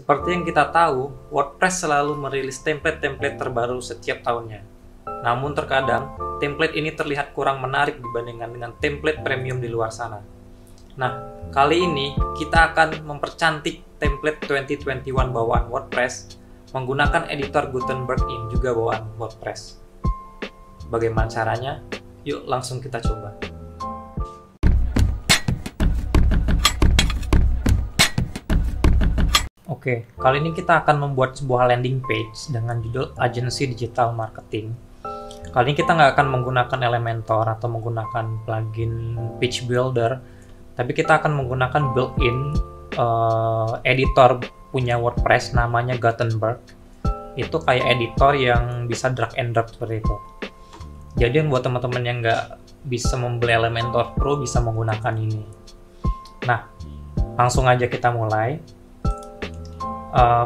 Seperti yang kita tahu, WordPress selalu merilis template-template terbaru setiap tahunnya. Namun terkadang, template ini terlihat kurang menarik dibandingkan dengan template premium di luar sana. Nah, kali ini kita akan mempercantik template 2021 bawaan WordPress menggunakan editor Gutenberg yang juga bawaan WordPress. Bagaimana caranya? Yuk langsung kita coba. Oke, kali ini kita akan membuat sebuah landing page dengan judul Agency Digital Marketing. Kali ini kita nggak akan menggunakan Elementor atau menggunakan plugin Page Builder, tapi kita akan menggunakan built-in editor punya WordPress namanya Gutenberg. Itu kayak editor yang bisa drag and drop seperti itu. Jadi buat teman-teman yang nggak bisa membeli Elementor Pro bisa menggunakan ini. Nah, langsung aja kita mulai.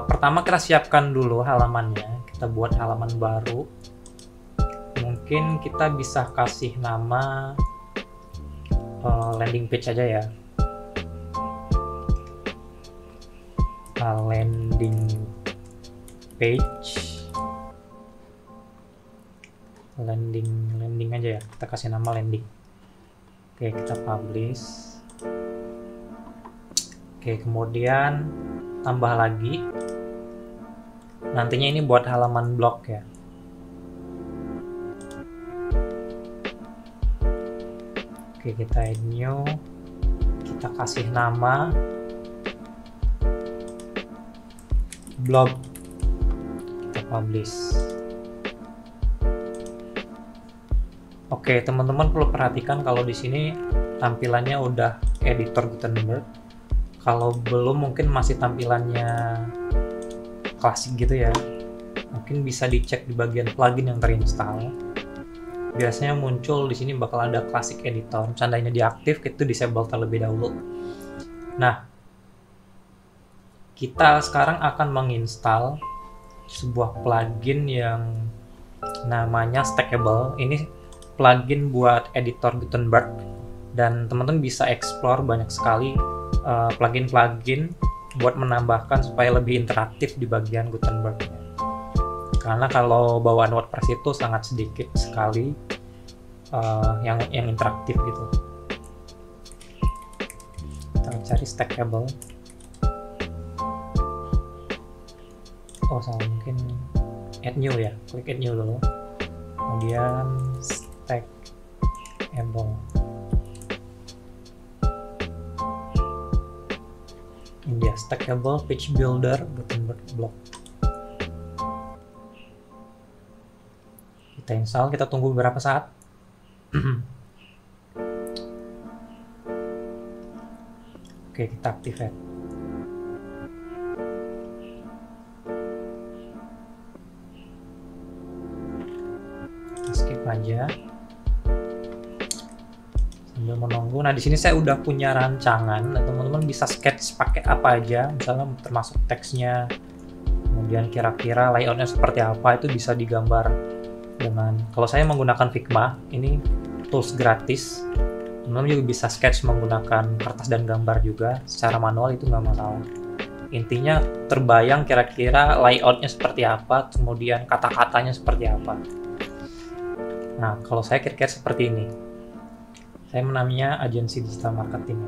Pertama kita siapkan dulu halamannya. Kita buat halaman baru. Mungkin kita bisa kasih nama landing page aja ya. Landing page. Landing aja ya. Kita kasih nama landing. Oke, kita publish. Oke, kemudian tambah lagi. Nantinya ini buat halaman blog ya. Oke, kita add new. Kita kasih nama blog. Kita publish. Oke, teman-teman perlu perhatikan kalau di sini tampilannya udah editor Gutenberg. Kalau belum mungkin masih tampilannya klasik gitu ya. Mungkin bisa dicek di bagian plugin yang terinstall. Biasanya muncul di sini bakal ada classic editor. Seandainya diaktif itu disable terlebih dahulu. Nah, kita sekarang akan menginstal sebuah plugin yang namanya Stackable. Ini plugin buat editor Gutenberg dan teman-teman bisa explore banyak sekali plugin-plugin buat menambahkan supaya lebih interaktif di bagian Gutenberg. Karena kalau bawaan WordPress itu sangat sedikit sekali yang interaktif gitu. Kita cari Stackable. Oh, salah, mungkin add new ya. Klik add new dulu. Kemudian Stackable. Ini dia Stackable Page Builder Gutenberg Blog. Kita install, kita tunggu beberapa saat. Oke, kita activate. Kita skip aja sambil menunggu. Nah, di sini saya udah punya rancangan. Nah, teman-teman bisa sketch pakai apa aja, misalnya termasuk teksnya, kemudian kira-kira layoutnya seperti apa, itu bisa digambar dengan, kalau saya menggunakan Figma, ini tools gratis. Teman-teman juga bisa sketch menggunakan kertas dan gambar juga secara manual, itu nggak masalah. Intinya terbayang kira-kira layoutnya seperti apa, kemudian kata-katanya seperti apa. Nah, kalau saya kira-kira seperti ini. Saya menamanya Agency Digital Marketing.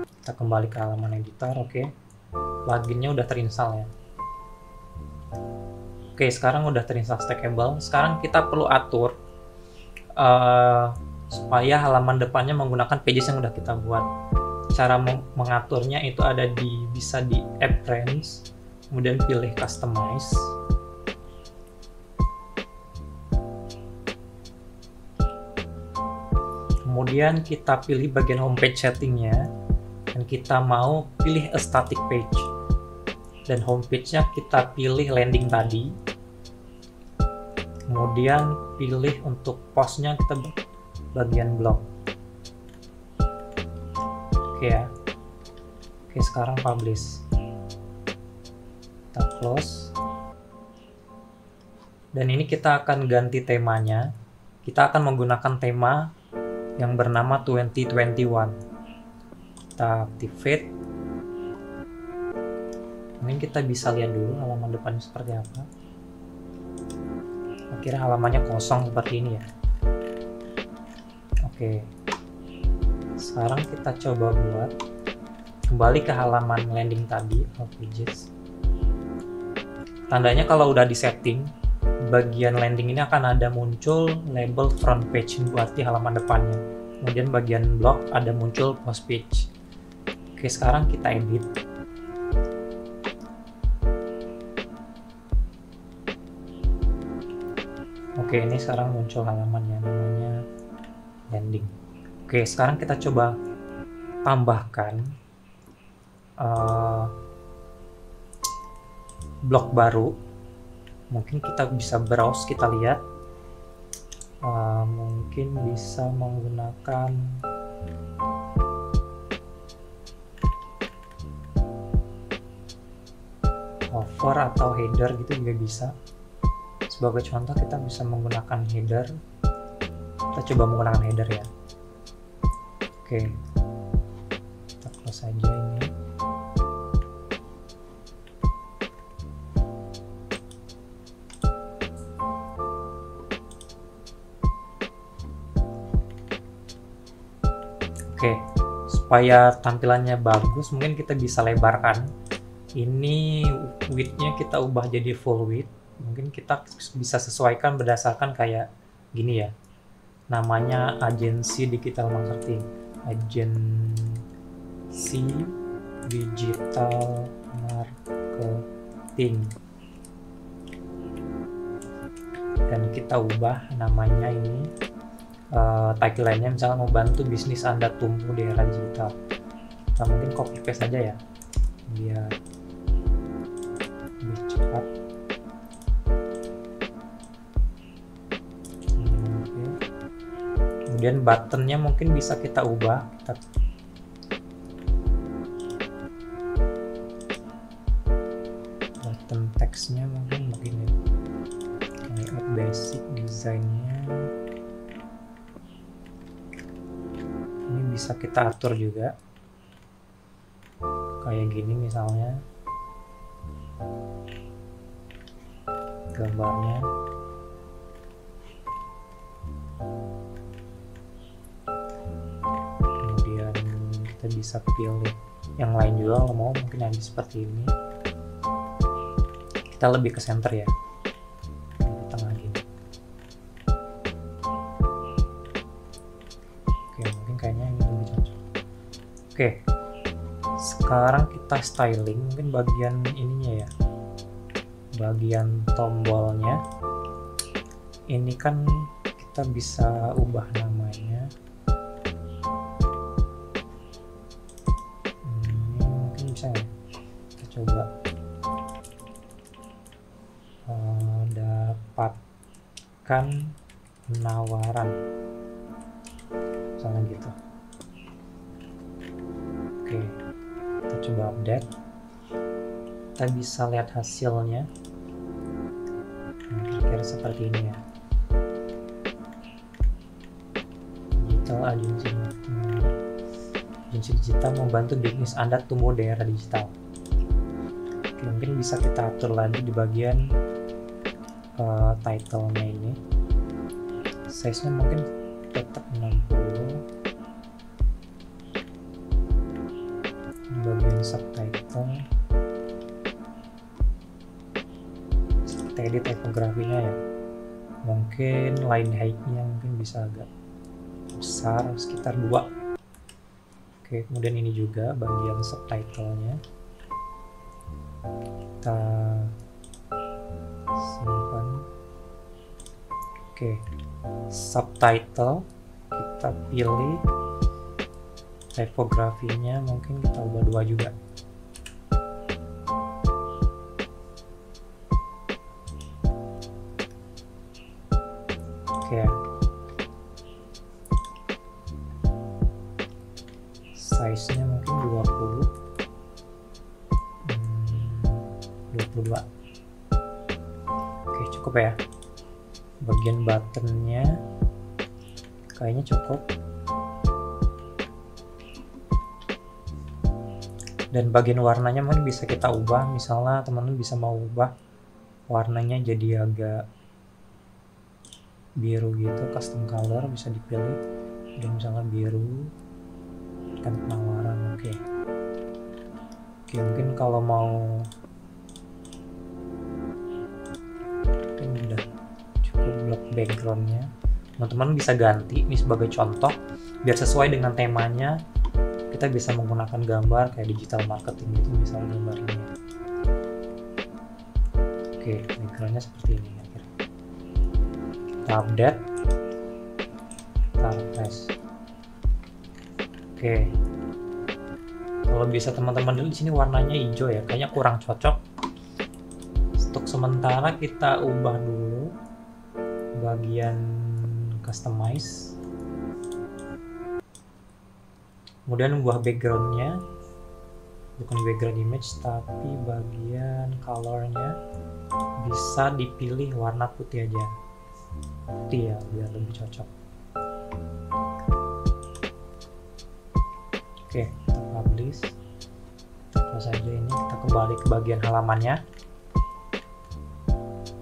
Kita kembali ke halaman editor, oke. Pluginnya udah terinstall ya. Oke, sekarang udah terinstall Stackable. Sekarang kita perlu atur supaya halaman depannya menggunakan pages yang udah kita buat. Cara mengaturnya itu ada bisa di Appearance, kemudian pilih Customize. Kemudian kita pilih bagian homepage settingnya, dan kita mau pilih a static page. Dan homepage-nya kita pilih landing tadi. Kemudian pilih untuk post-nya kita bagian blog. Oke ya. Oke, sekarang publish. Kita close. Dan ini kita akan ganti temanya. Kita akan menggunakan tema yang bernama 2021. Kita activate. Mungkin kita bisa lihat dulu halaman depannya seperti apa. Akhirnya halamannya kosong seperti ini ya. Oke, sekarang kita coba buat kembali ke halaman landing tadi, all pages. Tandanya kalau udah disetting, bagian landing ini akan ada muncul label front page, ini berarti halaman depannya. Kemudian bagian blog ada muncul post page. Oke, sekarang kita edit. Oke, ini sekarang muncul halamannya, namanya landing. Oke, sekarang kita coba tambahkan blog baru. Mungkin kita bisa browse, kita lihat. Mungkin bisa menggunakan hover atau header gitu juga bisa. Sebagai contoh kita bisa menggunakan header. Kita coba menggunakan header ya. Oke, kita close saja ini. Oke, supaya tampilannya bagus, mungkin kita bisa lebarkan. Ini width-nya kita ubah jadi full width. Mungkin kita bisa sesuaikan berdasarkan kayak gini ya. Namanya agensi digital marketing. Agensi digital marketing. Dan kita ubah namanya ini. Tagline-nya misalnya membantu bisnis Anda tumbuh di era digital. Kita mungkin copy paste saja ya biar lebih cepat. Kemudian buttonnya mungkin bisa kita ubah. Button text-nya mungkin begini. Layout basic desainnya ini bisa kita atur juga kayak gini misalnya gambarnya. Kemudian kita bisa pilih yang lain juga kalau mau, mungkin yang seperti ini. Kita lebih ke center ya, di tengah gini. Oke, mungkin kayaknya ini lebih cocok. Oke, sekarang kita styling, mungkin bagian ininya ya, bagian tombolnya ini kan kita bisa ubah namanya. Ini mungkin bisa ya, kita coba dapatkan penawaran misalnya gitu. Oke, kita coba update. Kita bisa lihat hasilnya. Kira-kira seperti ini ya. Digital agency digital membantu bisnis Anda tumbuh di era digital. Oke, mungkin bisa kita atur lagi di bagian title-nya ini. Size-nya mungkin tetap 60. Di bagian subtitle kita edit typografinya ya. Mungkin line height-nya mungkin bisa agak besar, sekitar 2. Oke, kemudian ini juga bagian subtitle-nya. Kita simpan. Oke, subtitle kita pilih, typografinya mungkin kita ubah 2 juga. Oke, size-nya mungkin 22. Oke, cukup ya. Bagian buttonnya kayaknya cukup. Dan bagian warnanya mungkin bisa kita ubah, misalnya teman-teman bisa mau ubah warnanya jadi agak biru gitu, custom color bisa dipilih, dan misalnya biru kan penawaran. Oke, mungkin kalau mau ini udah cukup blok backgroundnya, teman-teman bisa ganti ini sebagai contoh biar sesuai dengan temanya. Kita bisa menggunakan gambar kayak digital marketing gitu, misalnya gambar ini. Oke, backgroundnya seperti ini. Kita update, kita refresh. Oke, kalau bisa teman-teman lihat di sini warnanya hijau ya, kayaknya kurang cocok. Untuk sementara kita ubah dulu bagian customize, kemudian ubah backgroundnya, bukan background image tapi bagian colornya bisa dipilih warna putih aja, putih ya biar lebih cocok. Oke, kita publish, terus saja ini kita kembali ke bagian halamannya.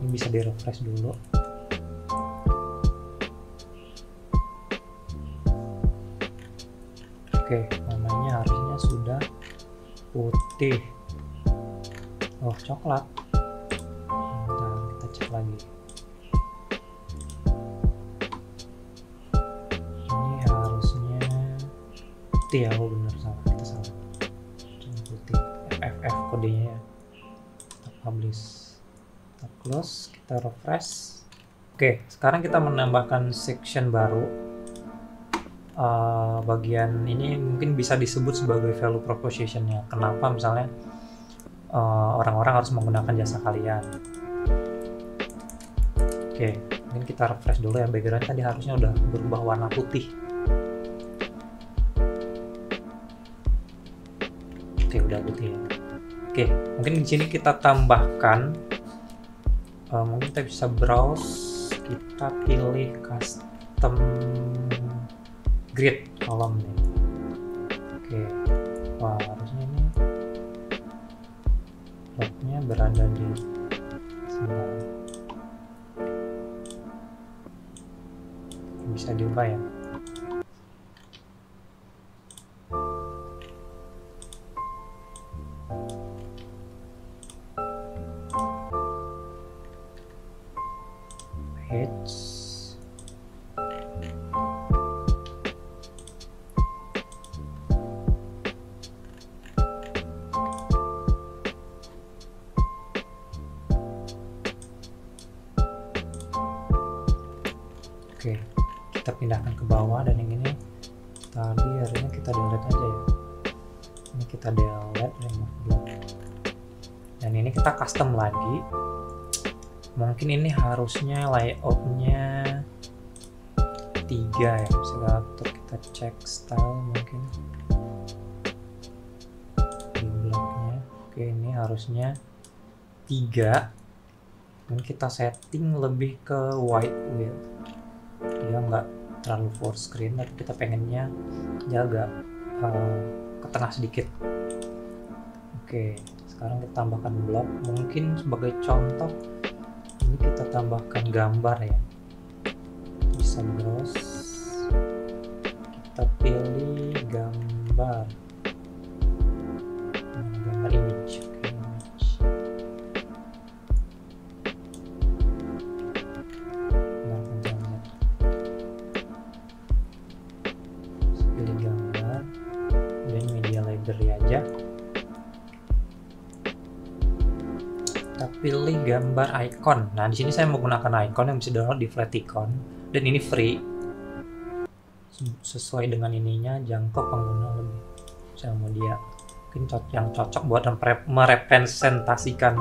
Ini bisa di refresh dulu. Oke, warnanya harusnya sudah putih. Oh, coklat. Bentar, kita cek lagi. Ini harusnya putih ya, oh bener, salah, kita salah. Cuma putih, FFF kodenya ya. Kita publish, kita close, kita refresh. Oke, sekarang kita menambahkan section baru. Bagian ini mungkin bisa disebut sebagai value proposition-nya. Kenapa misalnya orang-orang harus menggunakan jasa kalian. Oke, mungkin kita refresh dulu ya, background tadi harusnya udah berubah warna putih. Oke, udah putih ya. Oke, mungkin di sini kita tambahkan, mungkin kita bisa browse, kita pilih custom grid column nih. Oke, wah harusnya ini bloknya berada di sini. Bisa diubah ya. Page. Oke, kita pindahkan ke bawah, dan yang ini tadi harusnya kita delete aja ya. Ini kita delete, remove block. Dan ini kita custom lagi. Mungkin ini harusnya layoutnya 3 ya. Bisa kita cek style mungkin di bloknya. Oke, ini harusnya 3. Dan kita setting lebih ke white width. Dia nggak terlalu full screen, tapi kita pengennya jaga ke tengah sedikit. Oke, sekarang kita tambahkan blok. Mungkin sebagai contoh ini kita tambahkan gambar ya. Bisa browse, kita pilih gambar, gambar image. Oke, image. Pilih gambar, kemudian media library aja. Kita pilih gambar icon. Nah, di sini saya menggunakan icon yang bisa download di Flaticon, dan ini free. Sesuai dengan ininya, jangkau pengguna lebih. Saya mau dia mungkin yang cocok buat merepresentasikan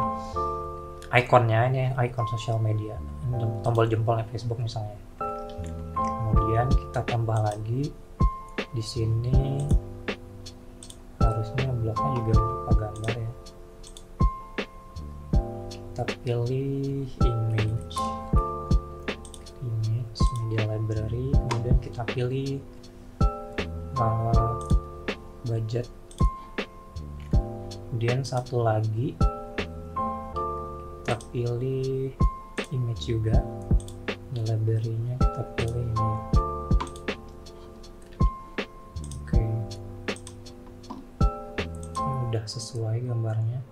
ikonnya. Ini icon sosial media. Ini tombol jempolnya Facebook misalnya. Kemudian kita tambah lagi. Di sini harusnya bloknya juga berupa gambar ya. Kita pilih image, media library, kemudian kita pilih budget Kemudian satu lagi kita pilih image juga, di library-nya kita pilih ini. Oke, ini udah sesuai gambarnya.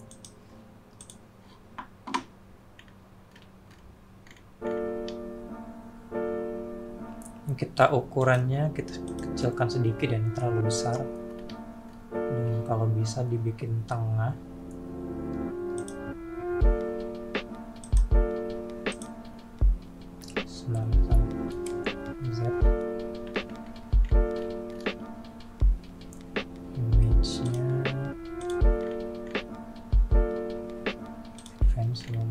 Kita ukurannya kita kecilkan sedikit dan terlalu besar, dan kalau bisa dibikin tengah. Semangka Z, image-nya advance long,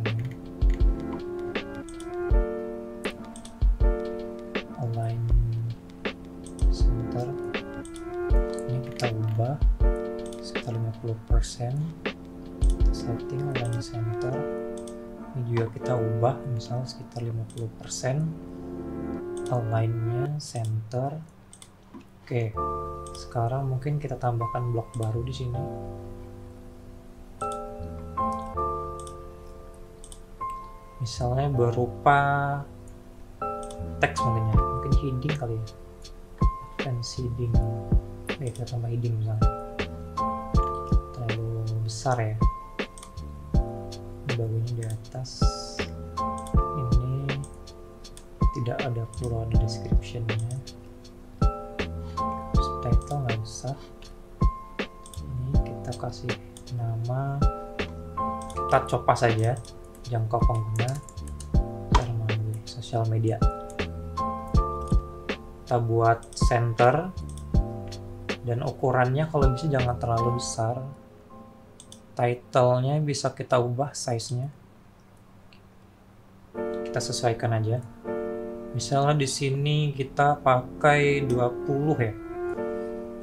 align center, ini kita ubah sekitar 50%, setting align center, ini juga kita ubah misal sekitar 50%, align-nya center. Oke, sekarang mungkin kita tambahkan blok baru di sini. Misalnya berupa teks mungkin heading kali ya, advance heading. Kita tambah heading misalnya, terlalu besar ya, bagunya di atas. Ini tidak ada, perlu ada description-nya. Subtitle nggak usah, ini kita kasih nama, kita copas saja jangkau pengguna melalui sosial media. Kita buat center, dan ukurannya kalau bisa jangan terlalu besar. Title-nya bisa kita ubah size-nya, kita sesuaikan aja. Misalnya di sini kita pakai 20 ya.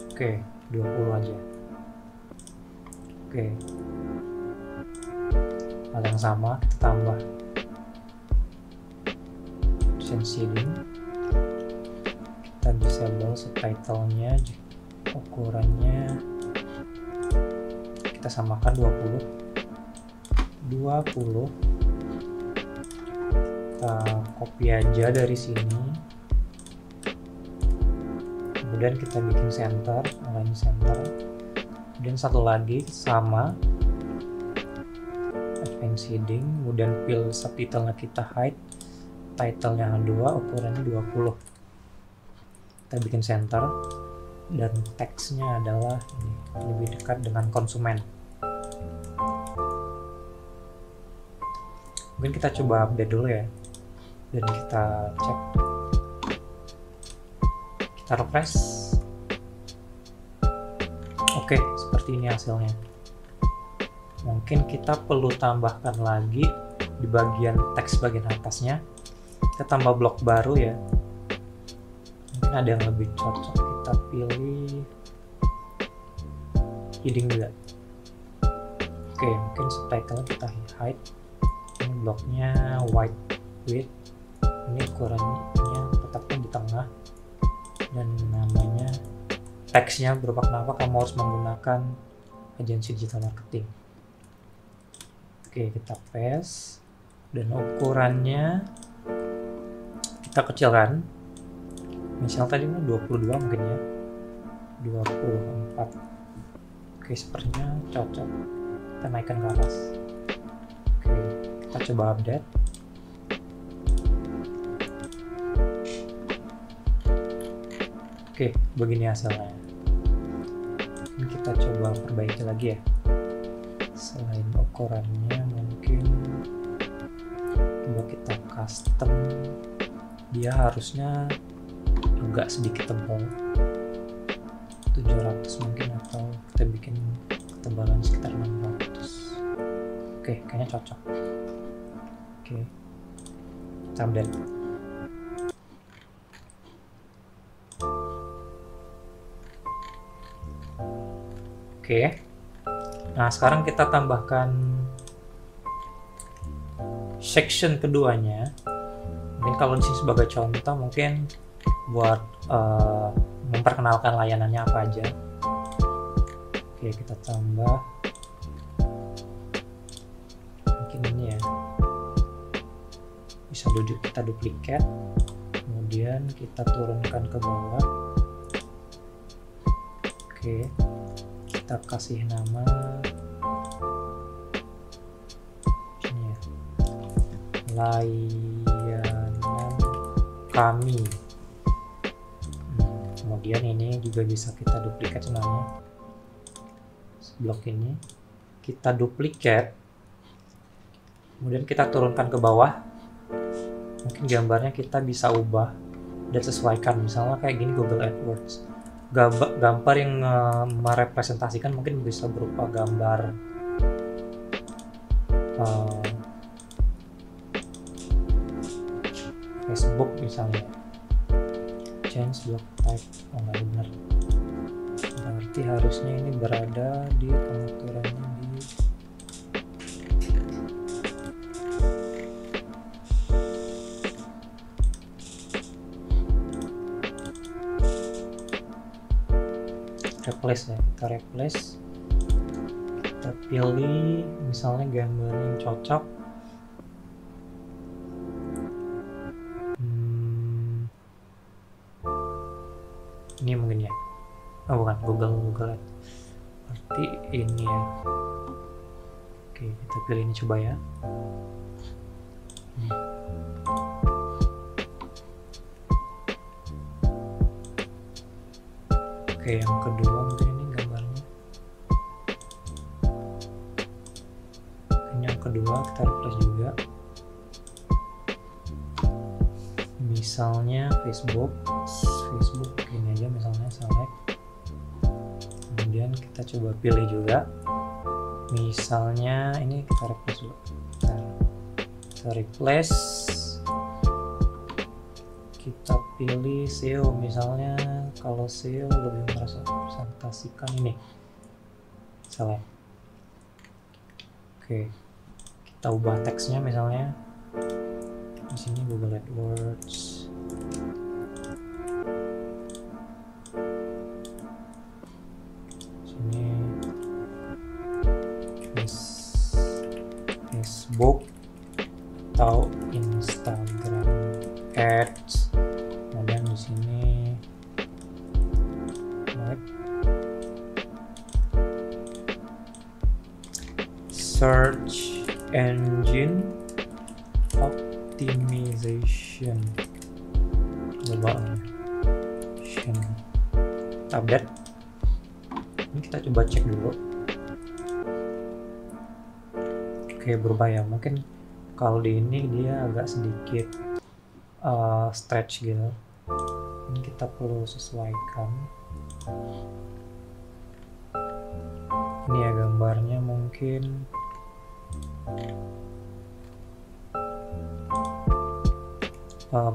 Oke, 20 aja. Oke, hal yang sama kita tambah shading, kita disable subtitle-nya, ukurannya kita samakan 20. Kita copy aja dari sini, kemudian kita bikin center, align center. Kemudian satu lagi sama advance heading, kemudian fill subtitle-nya kita hide, title-nya 2, ukurannya 20. Kita bikin center, dan teksnya adalah ini, lebih dekat dengan konsumen. Mungkin kita coba update dulu ya, dan kita cek, kita refresh. Oke, seperti ini hasilnya. Mungkin kita perlu tambahkan lagi di bagian teks bagian atasnya, kita tambah blok baru ya, mungkin ada yang lebih cocok. Kita pilih heading juga. Oke, mungkin subtitle kita hide. Ini bloknya white width, ini ukurannya letaknya di tengah, dan namanya teksnya berubah. Kenapa kamu harus menggunakan agensi digital marketing. Oke, kita paste, dan ukurannya kita kecilkan. Misal tadi 22 mungkin ya, 24. Oke, sepertinya cocok. Kita naikkan ke atas. Oke, kita coba update. Oke, begini hasilnya. Ini kita coba perbaiki lagi ya. Selain ukurannya mungkin coba kita custom, dia harusnya agak sedikit tebal, 700 mungkin, atau kita bikin ketebalan sekitar 600. Oke, kayaknya cocok. Oke, kita update. Oke, nah sekarang kita tambahkan section keduanya. Mungkin kalau di sini sebagai contoh, mungkin buat memperkenalkan layanannya apa aja. Oke, kita tambah bisa kita duplikat, kemudian kita turunkan ke bawah. Oke, kita kasih nama ini ya, layanan kami. Kemudian ini juga bisa kita duplikat sebenarnya, blok ini kita duplikat, kemudian kita turunkan ke bawah. Mungkin gambarnya kita bisa ubah dan sesuaikan, misalnya kayak gini Google AdWords. Gambar yang merepresentasikan mungkin bisa berupa gambar Facebook misalnya. Change block type, oh nggak benar, berarti harusnya ini berada di pengaturannya di replace ya. Kita replace, kita pilih misalnya gambar yang cocok. Ini mungkin ya, oh bukan, Google Ads, berarti ini ya. Oke, kita pilih ini coba ya. Oke, yang kedua mungkin ini gambarnya. Ini yang kedua kita replace juga, misalnya Facebook ini aja, misalnya select, kemudian kita coba pilih juga, misalnya ini kita replace dulu, kita replace, kita pilih SEO misalnya. Kalau SEO lebih merepresentasikan ini, select. Oke, kita ubah teksnya misalnya di sini Google AdWords. Sini Facebook atau Instagram Ads. Kemudian di sini search engine optimization, update. Ini kita coba cek dulu. Oke, berubah ya. Mungkin kalau di ini dia agak sedikit stretch gitu. Ini kita perlu sesuaikan. Ini ya gambarnya mungkin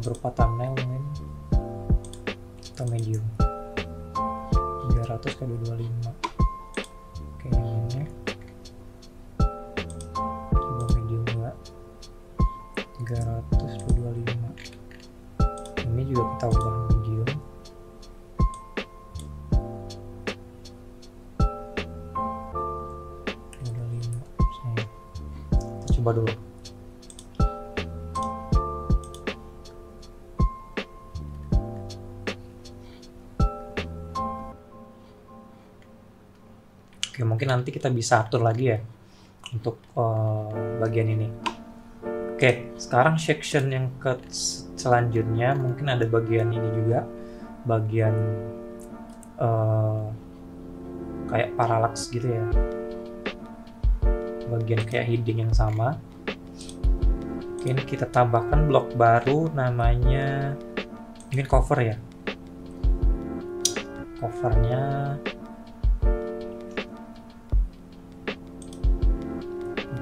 berupa thumbnail mungkin atau medium 300 ke 225. Oke, ini coba medium juga 300 ke 225. Ini juga kita ubah medium. Coba dulu. Oke, mungkin nanti kita bisa atur lagi ya untuk bagian ini. Oke, sekarang section yang selanjutnya mungkin ada bagian ini juga, bagian kayak parallax gitu ya, bagian kayak heading yang sama. Mungkin kita tambahkan blok baru namanya mungkin cover ya. Covernya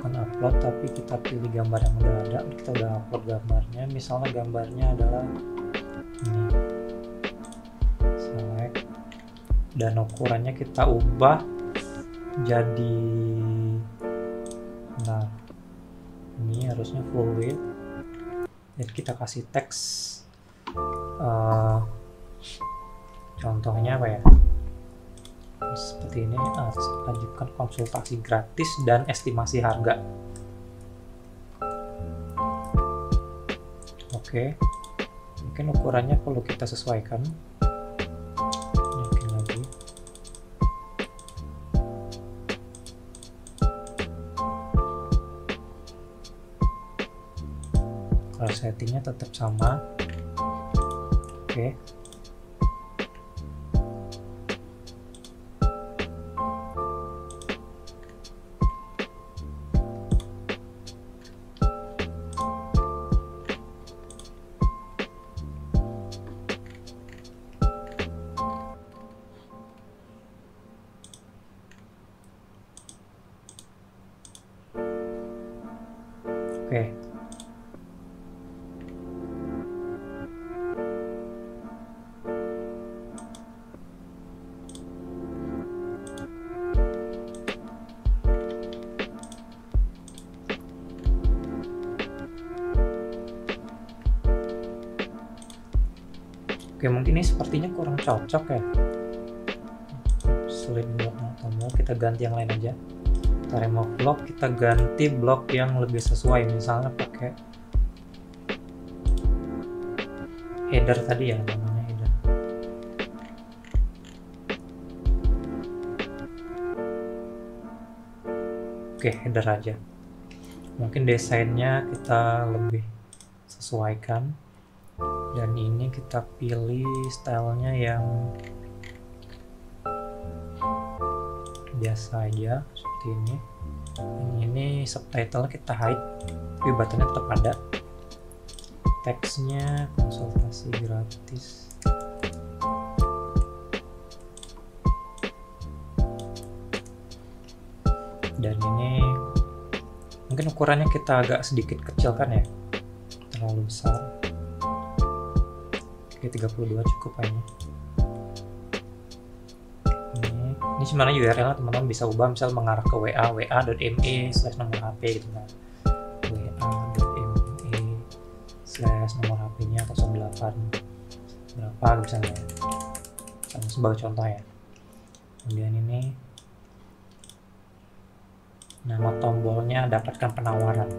bukan upload, tapi kita pilih gambar yang udah ada. Kita udah upload gambarnya, misalnya gambarnya adalah ini, select, dan ukurannya kita ubah jadi, nah ini harusnya full width. Jadi kita kasih teks, contohnya apa ya, seperti ini, lanjutkan konsultasi gratis dan estimasi harga. Oke, mungkin ukurannya perlu kita sesuaikan. Mungkin lagi. Color settingnya tetap sama. Oke. Oke. Oke, mungkin ini sepertinya kurang cocok ya. Selain blok tombol, kita ganti yang lain aja. Kita remove blok, kita ganti blok yang lebih sesuai, misalnya pakai header tadi ya, namanya header. Oke, header aja. Mungkin desainnya kita lebih sesuaikan, dan ini kita pilih stylenya yang biasa aja seperti ini. Ini subtitle kita hide, tapi buttonnya tetap ada. Teksnya konsultasi gratis. Dan ini mungkin ukurannya kita agak sedikit kecilkan ya, terlalu besar. Oke, 32 cukup kayaknya. Ini sebenarnya URL-nya teman-teman bisa ubah, misal mengarah ke wa.me/nomor HP gitu kan. wa.me/nomor HP-nya 08 berapa misalnya. Sebagai contoh ya. Kemudian ini nama tombolnya dapatkan penawaran.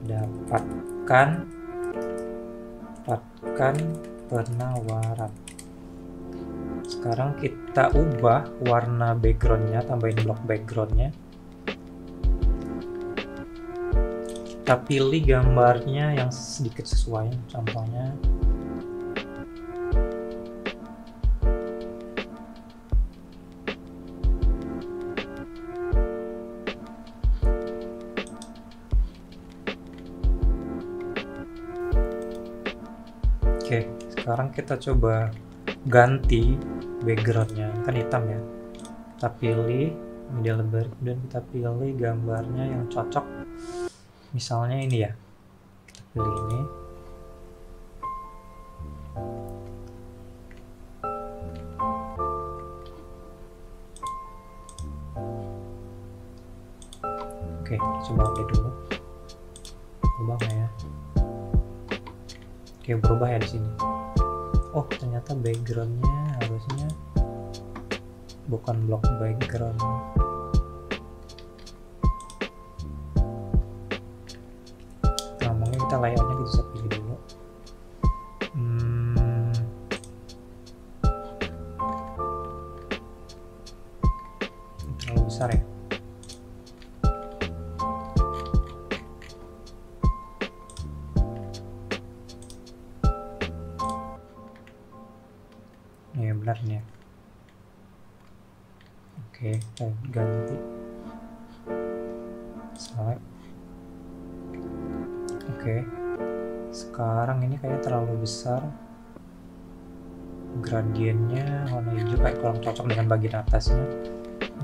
Dapatkan penawaran. Sekarang kita ubah warna backgroundnya, tambahin blok backgroundnya. Kita pilih gambarnya yang sedikit sesuai, contohnya oke, sekarang kita coba ganti backgroundnya, kan hitam ya. Kita pilih media lebar, dan kita pilih gambarnya yang cocok, misalnya ini ya, kita pilih ini. Oke, coba update dulu. Berubah nggak ya? Oke, berubah ya di sini. Oh, ternyata backgroundnya harusnya bukan blok background. Nah, mungkin kita layoutnya kita bisa pilih dulu. Terlalu besar ya. Ya benar nih ya. Oke, kita ganti select. Oke, sekarang ini kayaknya terlalu besar, gradiennya warna hijau kayak kurang cocok dengan bagian atasnya.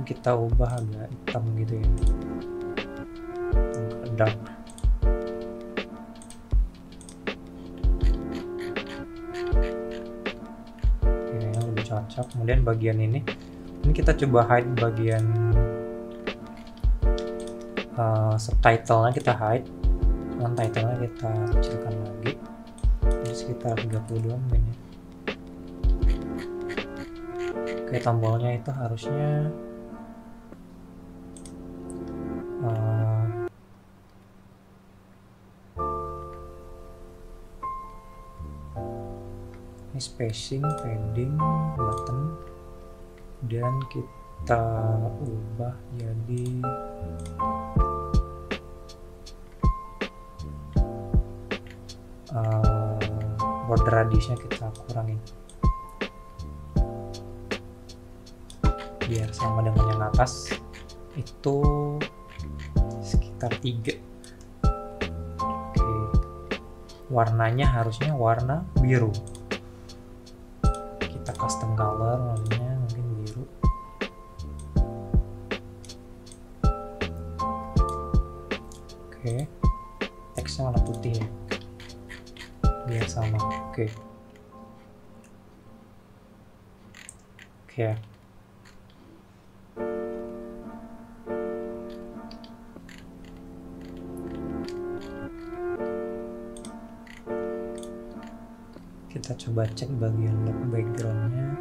Kita ubah agak hitam gitu ya, agak dark. Cocok. Kemudian bagian ini kita coba hide bagian subtitlenya, kita hide, cuman titlenya kita kecilkan lagi, ini sekitar 32 mungkin ya. Oke, tombolnya itu harusnya spacing, padding, button, dan kita ubah jadi border radiusnya kita kurangin biar sama dengan yang atas, itu sekitar 3. Oke, warnanya harusnya warna biru, kita custom color warnanya mungkin biru. Oke, teksnya warna putih ya biar sama. Oke. Kita coba cek bagian lock backgroundnya.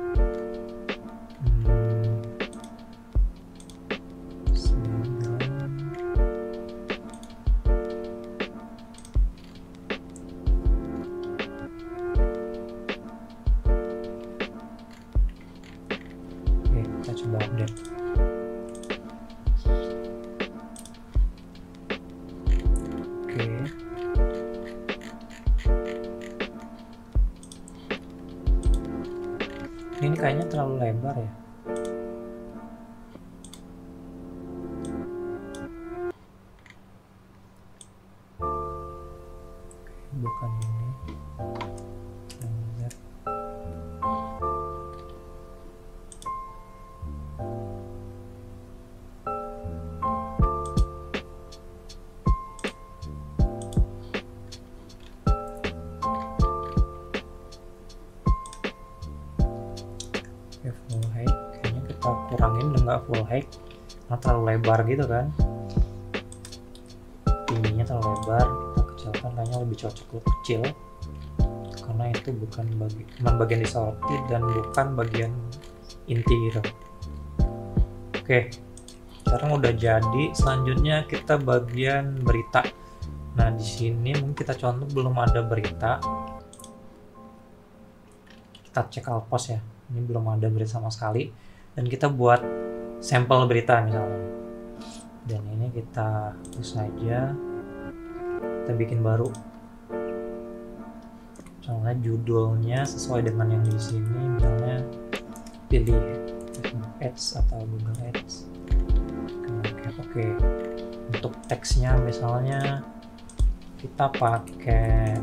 Oke, kita coba update. Oke. Ini kayaknya terlalu lebar ya. Bukan ini. Full height kayaknya kita kurangin, nggak full height karena terlalu lebar gitu kan, tingginya terlalu lebar, kita kecilkan, kayaknya lebih cocok lebih kecil karena itu bukan bagian disorted dan bukan bagian inti gitu. Oke, sekarang udah jadi. Selanjutnya kita bagian berita. Nah di sini mungkin kita contoh belum ada berita, kita cek Alpos ya. Ini belum ada berita sama sekali, dan kita buat sampel berita misalnya, dan ini kita hapus saja, kita bikin baru. Misalnya judulnya sesuai dengan yang di sini, misalnya pilih Ads atau Google Ads. Oke. Untuk teksnya misalnya kita pakai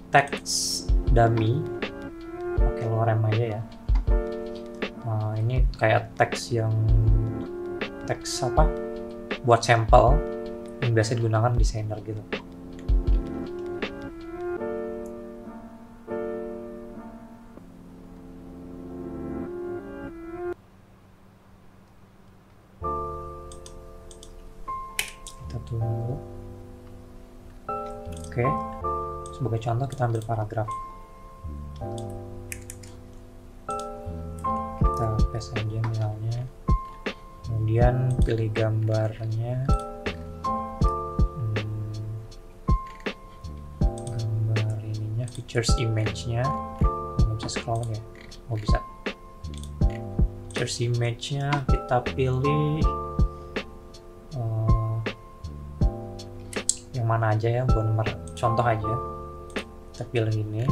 teks dummy, pakai lorem aja ya. Ini kayak teks apa buat sampel yang biasa digunakan desainer gitu. Kita tunggu. Oke. Sebagai contoh kita ambil paragraf, kita paste aja misalnya, kemudian pilih gambarnya, gambar ininya, features image-nya, nggak bisa scroll ya, bisa. Features image-nya kita pilih yang mana aja ya, buat nomor contoh aja. Kita pilih ini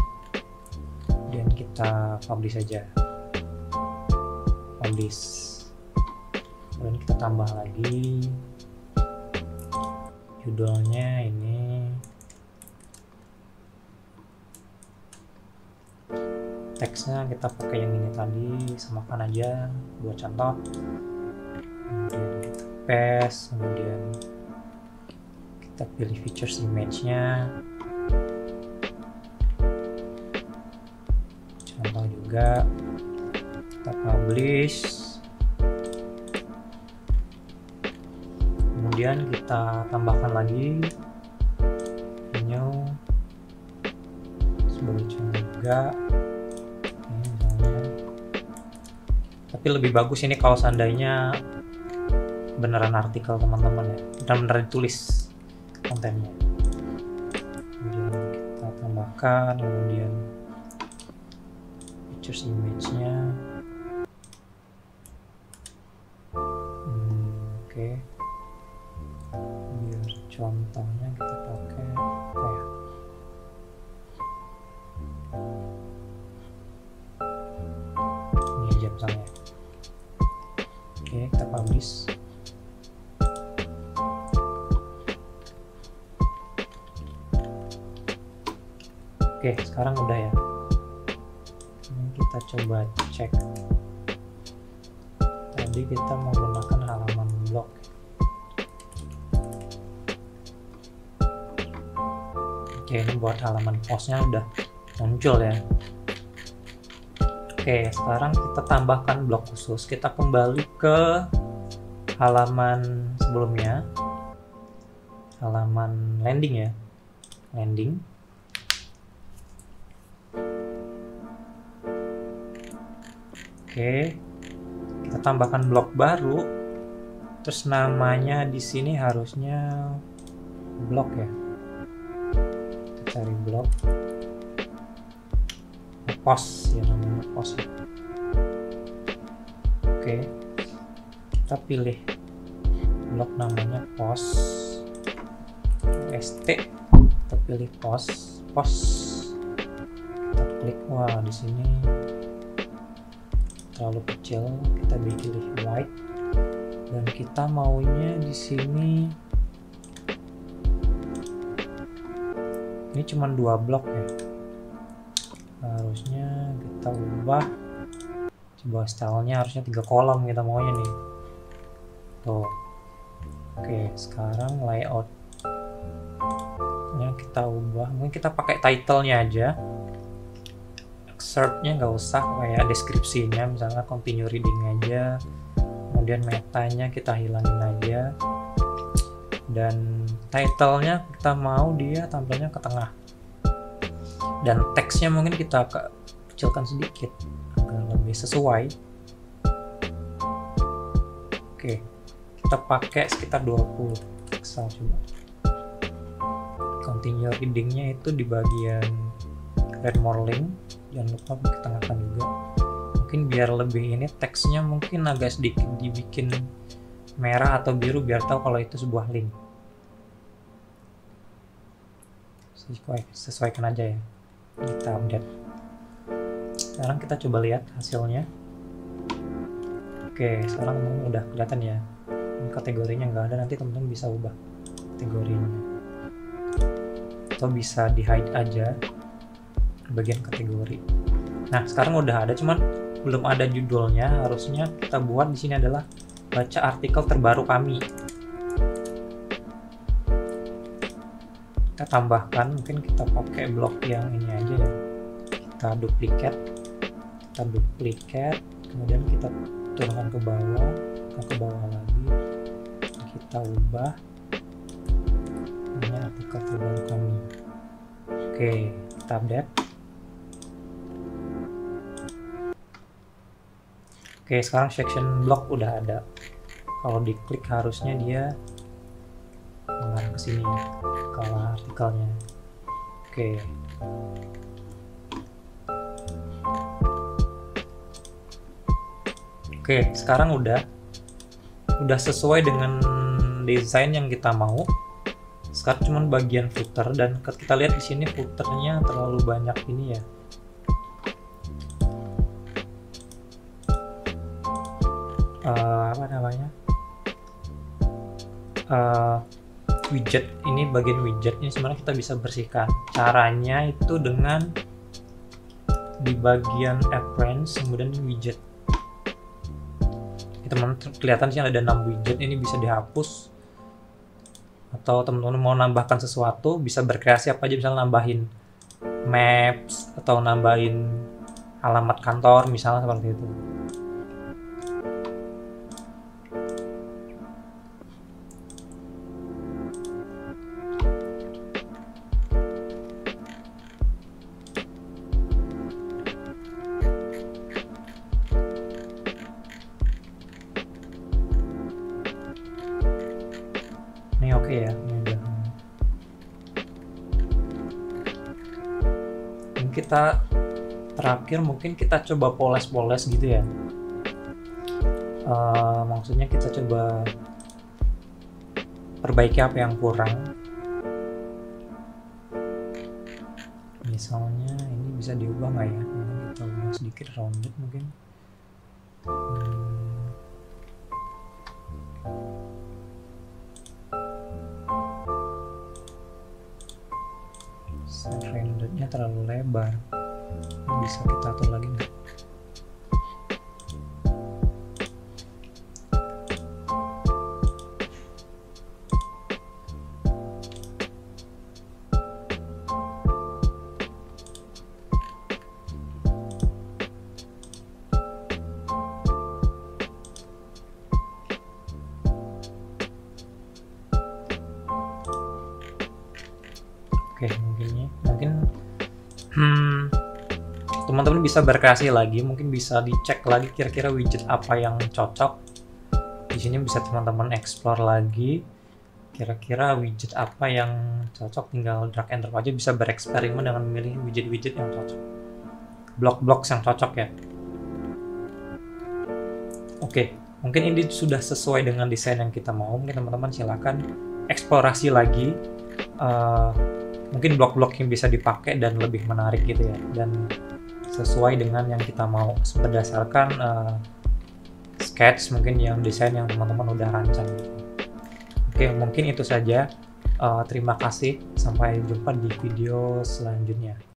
dan kita publish saja, kemudian kita tambah lagi judulnya ini, teksnya kita pakai yang ini tadi, samakan aja buat contoh, kemudian kita paste, kemudian kita pilih features image-nya, contoh juga, kita publish, kemudian kita tambahkan lagi new sebagai contoh juga ini misalnya. Tapi lebih bagus ini kalau seandainya beneran artikel teman-teman ya, beneran ditulis kontennya. tambahkan, kemudian pictures image-nya. Oke. Biar contohnya kita pakai apa ya? Ini aja misalnya. Oke, kita publish. Oke, sekarang udah ya. Ini kita coba cek. Tadi kita menggunakan halaman blog. Oke, ini buat halaman postnya udah muncul ya. Oke, sekarang kita tambahkan blog khusus. Kita kembali ke halaman sebelumnya, halaman landing ya, landing. Oke, kita tambahkan blog baru. Terus namanya di sini harusnya blog ya. Kita cari blog. Post ya, namanya post ya. Oke, kita pilih blog namanya post, st, kita pilih post. Kita klik, wah di sini terlalu kecil, kita pilih white, dan kita maunya di sini ini cuma 2 blok ya. Harusnya kita ubah, coba stylenya harusnya 3 kolom kita maunya nih tuh. Oke, sekarang layoutnya kita ubah, mungkin kita pakai title-nya aja, excerpt-nya nggak usah, kayak deskripsinya misalnya continue reading aja, kemudian metanya kita hilangin aja, dan title-nya kita mau dia tampilnya ke tengah, dan teksnya mungkin kita kecilkan sedikit agar lebih sesuai. Oke, kita pakai sekitar 20 pixel. Coba continue readingnya itu di bagian read more link, jangan lupa ditengahkan juga. Mungkin biar lebih ini, teksnya mungkin agak sedikit dibikin merah atau biru biar tahu kalau itu sebuah link. Sesuaikan aja ya. Kita update. Sekarang kita coba lihat hasilnya. Oke, sekarang udah kelihatan ya. Ini kategorinya nggak ada, nanti teman-teman bisa ubah kategorinya. Atau bisa di hide aja bagian kategori. Nah, sekarang udah ada, cuman belum ada judulnya. Harusnya kita buat di sini adalah baca artikel terbaru kami. Kita tambahkan, mungkin kita pakai blok yang ini aja ya. Kita duplikat, kemudian kita turunkan ke bawah lagi. Kita ubah. Ini artikel terbaru kami. Oke, kita update. Oke, sekarang section block udah ada. Kalau diklik harusnya dia mengarah ke sini ya, ke artikelnya. Oke. Oke, sekarang udah sesuai dengan desain yang kita mau. Sekarang cuma bagian footer, dan kita lihat di sini footernya terlalu banyak ini ya. Apa namanya? Widget ini, bagian widget ini sebenarnya kita bisa bersihkan. Caranya itu dengan di bagian appearance, kemudian widget. Teman-teman kelihatan sih ada 6 widget, ini bisa dihapus. Atau teman-teman mau nambahkan sesuatu, bisa berkreasi apa aja, misalnya nambahin maps atau nambahin alamat kantor misalnya, seperti itu. Ini oke ya, ini udah. kita terakhir mungkin kita coba poles-poles gitu ya. Maksudnya kita coba perbaiki apa yang kurang. Misalnya ini bisa diubah nggak ya? Ini kita ubah sedikit rounded mungkin. Roundednya terlalu lebar. Ini bisa kita atur lagi nggak? Oke, mungkin teman-teman bisa berkreasi lagi, mungkin bisa dicek lagi kira-kira widget apa yang cocok. Di sini bisa teman-teman explore lagi kira-kira widget apa yang cocok, tinggal drag and drop aja, bisa bereksperimen dengan memilih widget-widget yang cocok, blok-blok yang cocok ya. Oke, mungkin ini sudah sesuai dengan desain yang kita mau. Mungkin teman-teman silakan eksplorasi lagi. Mungkin blok-blok yang bisa dipakai dan lebih menarik gitu ya, dan sesuai dengan yang kita mau berdasarkan sketch mungkin yang desain yang teman-teman udah rancang gitu. Oke, mungkin itu saja. Terima kasih, sampai jumpa di video selanjutnya.